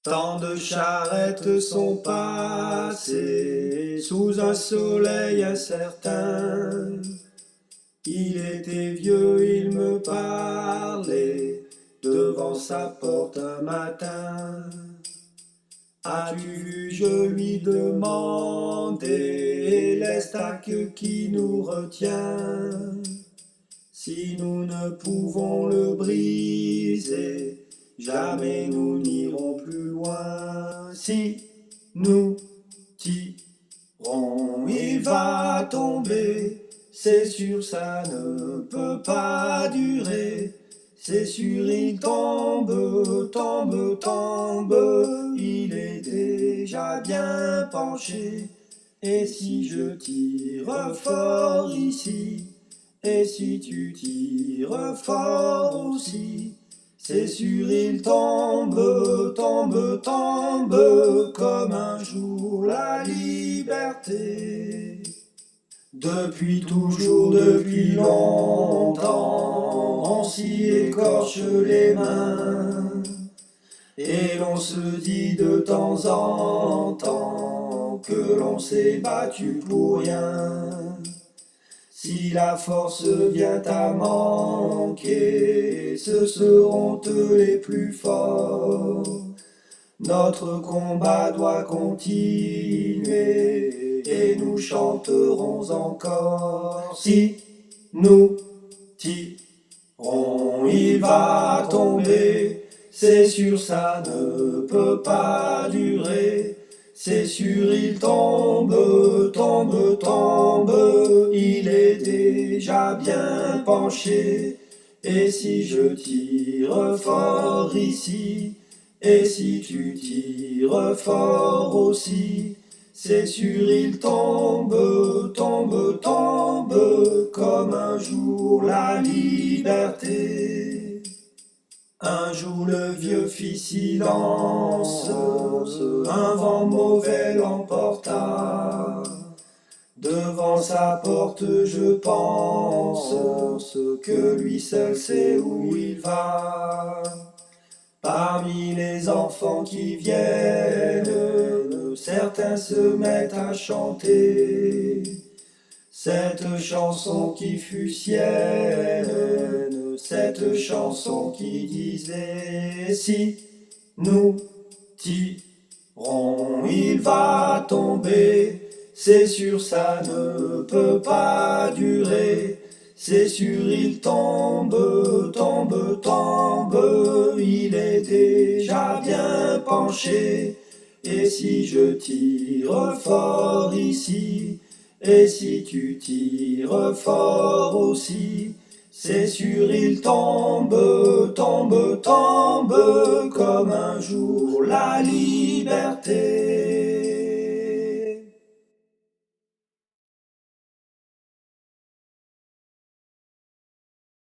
Tant de charrettes sont passées sous un soleil incertain. Il était vieux, il me parlait devant sa porte un matin. As-tu vu, je lui demandais, l'estac qui nous retient? Si nous ne pouvons le briser, jamais nous n'irons plus loin. Si nous tirons, il va tomber. C'est sûr, ça ne peut pas durer. C'est sûr, il tombe, tombe, tombe. Il est déjà bien penché. Et si je tire fort ici, et si tu tires fort aussi, c'est sûr, il tombe, tombe, tombe, comme un jour la liberté. Depuis toujours, depuis longtemps, on s'y écorche les mains, et l'on se dit de temps en temps que l'on s'est battu pour rien. Si la force vient à manquer, ce seront eux les plus forts. Notre combat doit continuer et nous chanterons encore. Si nous tirons, il va tomber. C'est sûr, ça ne peut pas durer. C'est sûr, il tombe, tombe, tombe. Il est déjà bien penché. Et si je tire fort ici, et si tu tires fort aussi, c'est sûr, il tombe, tombe, tombe, comme un jour la liberté. Un jour le vieux fit silence, un vent mauvais l'emporta. Devant sa porte, je pense que lui seul sait où il va. Parmi les enfants qui viennent, certains se mettent à chanter cette chanson qui fut sienne, cette chanson qui disait: si nous tirons, il va tomber. C'est sûr, ça ne peut pas durer. C'est sûr, il tombe, tombe, tombe. Il est déjà bien penché. Et si je tire fort ici, et si tu tires fort aussi, c'est sûr, il tombe, tombe, tombe, comme un jour la liberté.